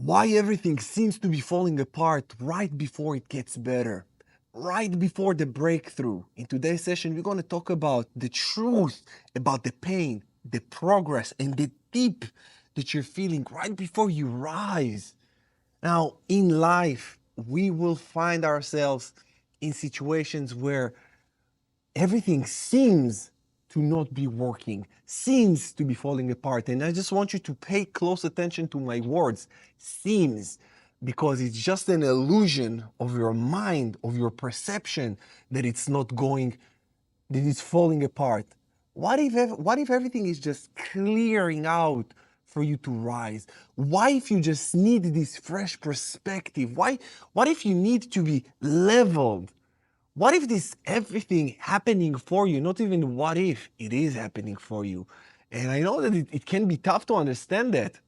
Why everything seems to be falling apart right before it gets better, right before the breakthrough. In today's session, we're going to talk about the truth about the pain, the progress, and the deep that you're feeling right before you rise. Now, in life, we will find ourselves in situations where everything seems to not be working, seems to be falling apart. And I just want you to pay close attention to my words, seems, because it's just an illusion of your mind, of your perception that it's not going, that it's falling apart. What if everything is just clearing out for you to rise? Why if you just need this fresh perspective? What if you need to be leveled? What if this everything happening for you, not even what if, it is happening for you? And I know that it can be tough to understand that,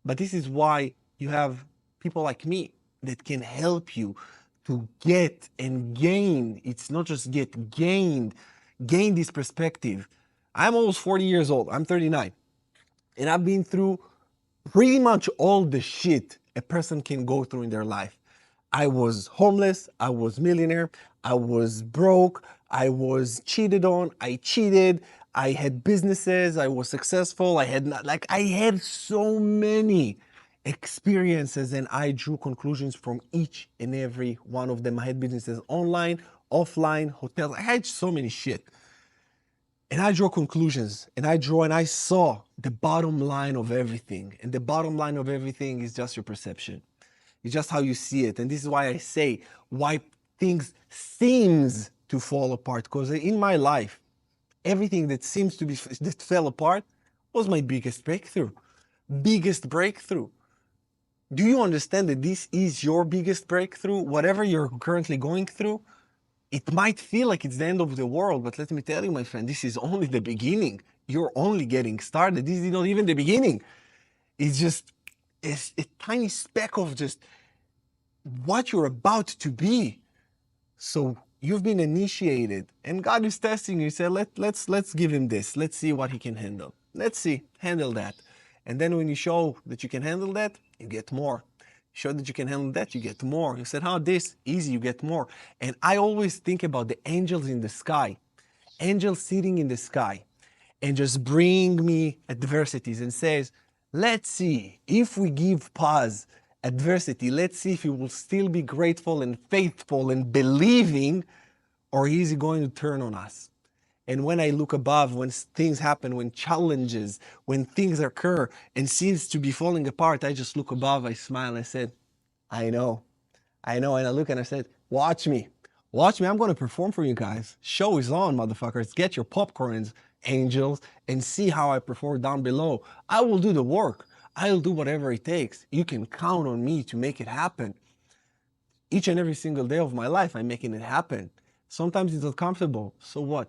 but this is why you have people like me that can help you to get and gain. It's not just get, gain this perspective. I'm almost 40 years old. I'm 39. And I've been through pretty much all the shit a person can go through in their life. I was homeless, I was millionaire, I was broke, I was cheated on, I cheated, I had businesses, I was successful, I had not, like I had so many experiences and I drew conclusions from each and every one of them. I had businesses online, offline, hotels, I had so many shit. And I draw conclusions and I saw the bottom line of everything. And the bottom line of everything is just your perception. It's just how you see it. And this is why I say why things seems to fall apart. Because in my life, everything that seems to be that fell apart was my biggest breakthrough. Biggest breakthrough. Do you understand that this is your biggest breakthrough? Whatever you're currently going through, it might feel like it's the end of the world, but let me tell you, my friend, this is only the beginning. You're only getting started. This is not even the beginning. It's just a tiny speck of just what you're about to be. So you've been initiated and God is testing you. He said, let's give him this. Let's see what he can handle. Let's see, handle that. And then when you show that you can handle that, you get more. Show that you can handle that, you get more. You said, how this? Easy, you get more. And I always think about the angels in the sky, angels sitting in the sky and just bring me adversities and says, let's see if we give pause adversity, let's see if he will still be grateful and faithful and believing, or is he going to turn on us? And when I look above, when things happen, when challenges, when things occur and seems to be falling apart, I just look above, I smile, I said, I know, I know. And I look and I said, watch me. Watch me. I'm going to perform for you guys. Show is on, motherfuckers. Get your popcorns, angels, and see how I perform down below. I will do the work. I'll do whatever it takes. You can count on me to make it happen. Each and every single day of my life, I'm making it happen. Sometimes it's uncomfortable. So what?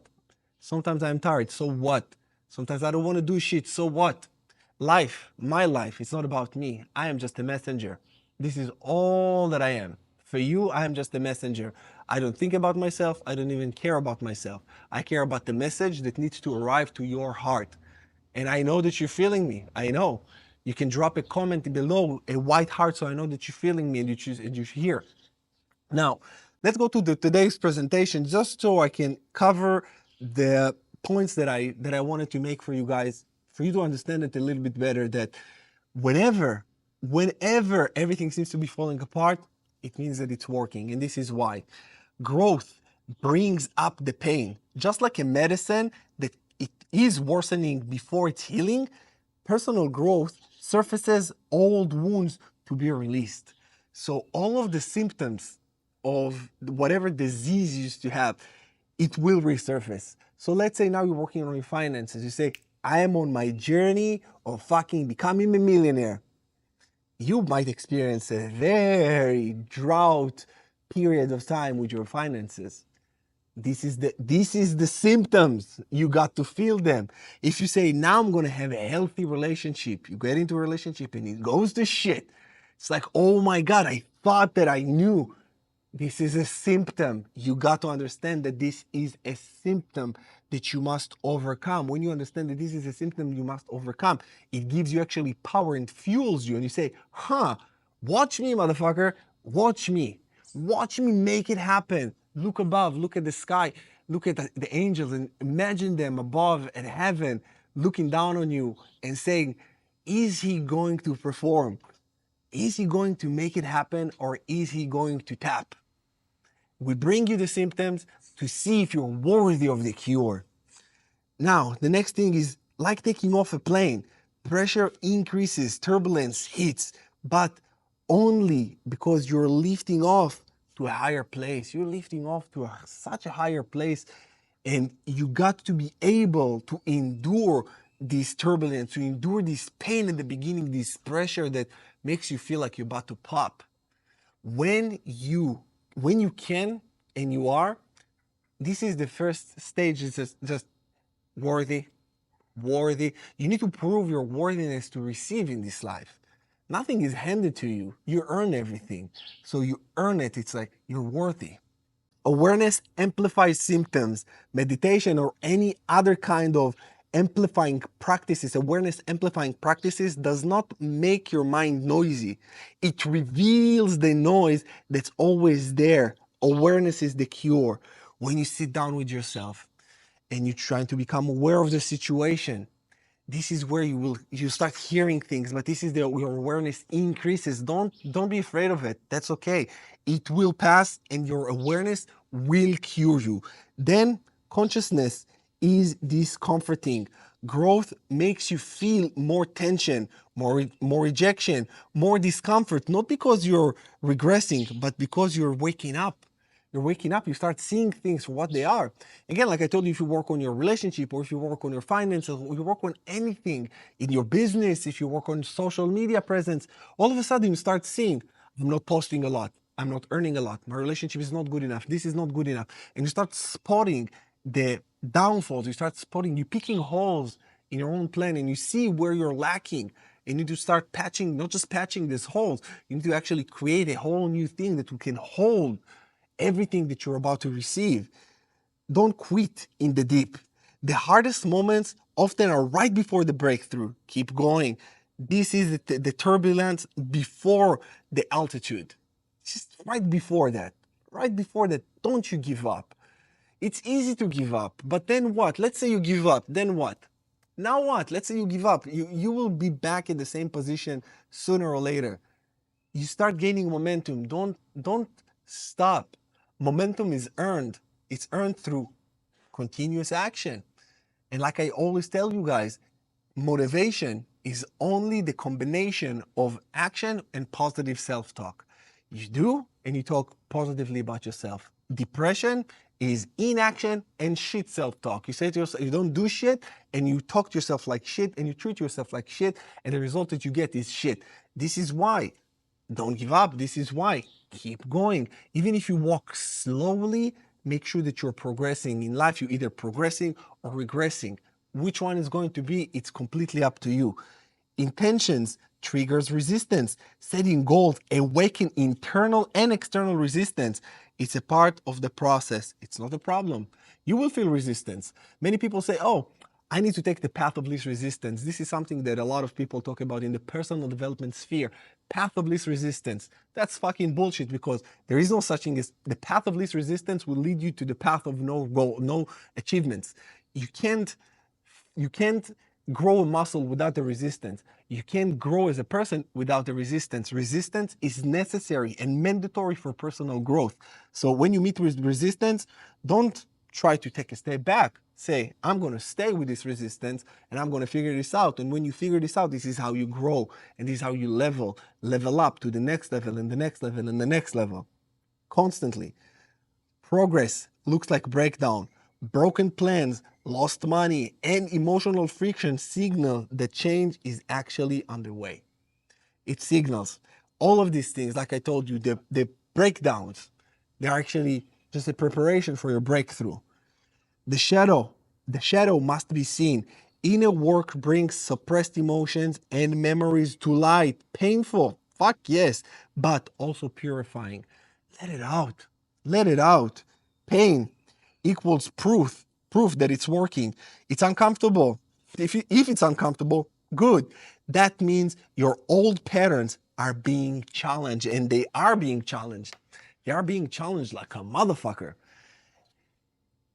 Sometimes I'm tired. So what? Sometimes I don't want to do shit. So what? Life, my life, it's not about me. I am just a messenger. This is all that I am. For you, I am just a messenger. I don't think about myself. I don't even care about myself. I care about the message that needs to arrive to your heart. And I know that you're feeling me. I know. You can drop a comment below, a white heart, so I know that you're feeling me and you're here. Now, let's go to today's presentation just so I can cover the points that I wanted to make for you guys, for you to understand it a little bit better, that whenever everything seems to be falling apart, it means that it's working. And this is why. Growth brings up the pain. Just like a medicine that it is worsening before it's healing, personal growth surfaces old wounds to be released. So all of the symptoms of whatever disease you used to have, it will resurface. So let's say now you're working on your finances. You say, I am on my journey of fucking becoming a millionaire. You might experience a very drought period of time with your finances. This is the symptoms. You got to feel them. If you say, now I'm going to have a healthy relationship, you get into a relationship and it goes to shit. It's like, oh my God, I thought that I knew. This is a symptom. You got to understand that this is a symptom that you must overcome. When you understand that this is a symptom you must overcome, it gives you actually power and fuels you. And you say, huh, Watch me, motherfucker. Watch me. Watch me make it happen. Look above, look at the sky, look at the angels, and imagine them above at heaven looking down on you and saying, is he going to perform? Is he going to make it happen, or is he going to tap? We bring you the symptoms to see if you're worthy of the cure. Now, the next thing is like taking off a plane. Pressure increases, turbulence hits, but only because you're lifting off to a higher place. You're lifting off to such a higher place, and you got to be able to endure this turbulence, to endure this pain at the beginning, this pressure that makes you feel like you're about to pop. When you can and you are, this is the first stage. It's just worthy, worthy. You need to prove your worthiness to receive in this life. Nothing is handed to you. You earn everything. So you earn it. It's like you're worthy. Awareness amplifies symptoms. Meditation or any other kind of amplifying practices, awareness amplifying practices, does not make your mind noisy. It reveals the noise that's always there. Awareness is the cure. When you sit down with yourself and you're trying to become aware of the situation, this is where you start hearing things, but this is your awareness increases. Don't be afraid of it. That's okay. It will pass and your awareness will cure you. Then consciousness is discomforting. Growth makes you feel more tension, more rejection, more discomfort, not because you're regressing, but because you're waking up. You're waking up, you start seeing things for what they are. Again, like I told you, if you work on your relationship, or if you work on your finances, or you work on anything in your business, if you work on social media presence, all of a sudden you start seeing, I'm not posting a lot, I'm not earning a lot, my relationship is not good enough, this is not good enough. And you start spotting the downfalls, you're picking holes in your own plan, and you see where you're lacking. You need to start patching, not just patching these holes, you need to actually create a whole new thing that can hold everything that you're about to receive. Don't quit in the deep. The hardest moments often are right before the breakthrough. Keep going. This is the turbulence before the altitude. Just right before that. Right before that, don't you give up. It's easy to give up, but then what? Let's say you give up, then what? Now what? Let's say you give up. You will be back in the same position sooner or later. You start gaining momentum. Don't stop. Momentum is earned. It's earned through continuous action. And like I always tell you guys, motivation is only the combination of action and positive self-talk. You do and you talk positively about yourself. Depression is inaction and shit self-talk. You say to yourself, you don't do shit, and you talk to yourself like shit, and you treat yourself like shit, and the result that you get is shit. This is why don't give up. This is why. Keep going. Even if you walk slowly, make sure that you're progressing. In life, you're either progressing or regressing. Which one is going to be? It's completely up to you. Intentions triggers resistance. Setting goals awaken internal and external resistance. It's a part of the process. It's not a problem. You will feel resistance. Many people say, oh, I need to take the path of least resistance. This is something that a lot of people talk about in the personal development sphere. Path of least resistance. That's fucking bullshit, because there is no such thing as the path of least resistance will lead you to the path of no goal, no achievements. You can't grow a muscle without the resistance. You can't grow as a person without the resistance. Resistance is necessary and mandatory for personal growth. So when you meet with resistance, don't try to take a step back. Say, I'm going to stay with this resistance and I'm going to figure this out. And when you figure this out, this is how you grow, and this is how you level up to the next level and the next level and the next level. Constantly. Progress looks like breakdown. Broken plans, lost money, and emotional friction signal that change is actually underway. It signals all of these things. Like I told you, the breakdowns, they're actually just a preparation for your breakthrough. The shadow must be seen. Inner work brings suppressed emotions and memories to light. Painful, fuck yes, but also purifying. Let it out. Let it out. Pain equals proof that it's working. It's uncomfortable. If it's uncomfortable, good. That means your old patterns are being challenged, and they are being challenged. They are being challenged like a motherfucker.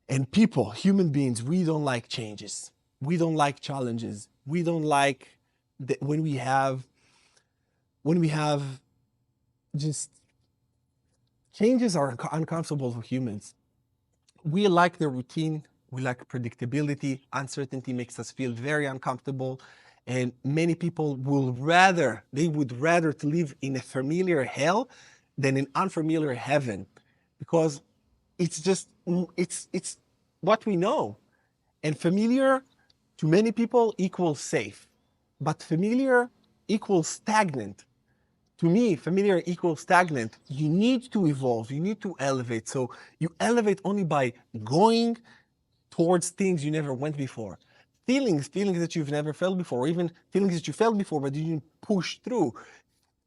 And people, human beings, we don't like changes. We don't like challenges. We don't like when we have just changes are uncomfortable for humans. We like the routine, we like predictability. Uncertainty makes us feel very uncomfortable. And many people they would rather to live in a familiar hell than an unfamiliar heaven, because it's just it's what we know. And familiar to many people equals safe, but familiar equals stagnant. To me, familiar equals stagnant. You need to evolve, you need to elevate. So you elevate only by going towards things you never went before. Feelings that you've never felt before, or even feelings that you felt before but you didn't push through.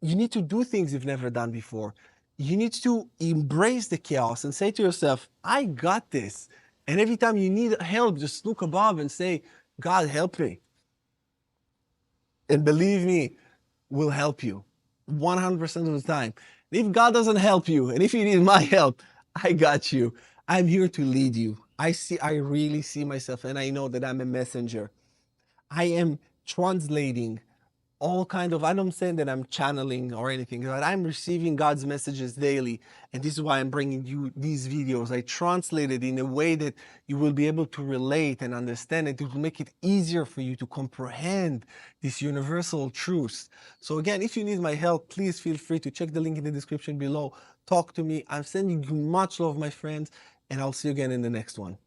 You need to do things you've never done before. You need to embrace the chaos and say to yourself, I got this. And every time you need help, just look above and say, God, help me. And believe me, will help you 100% of the time. If God doesn't help you, and if you need my help, I got you. I'm here to lead you. I really see myself, and I know that I'm a messenger. I am translating all kind of, I don't say that I'm channeling or anything, but I'm receiving God's messages daily. And this is why I'm bringing you these videos. I translate it in a way that you will be able to relate and understand it. It will make it easier for you to comprehend this universal truth. So again, if you need my help, please feel free to check the link in the description below. Talk to me. I'm sending you much love, my friends, and I'll see you again in the next one.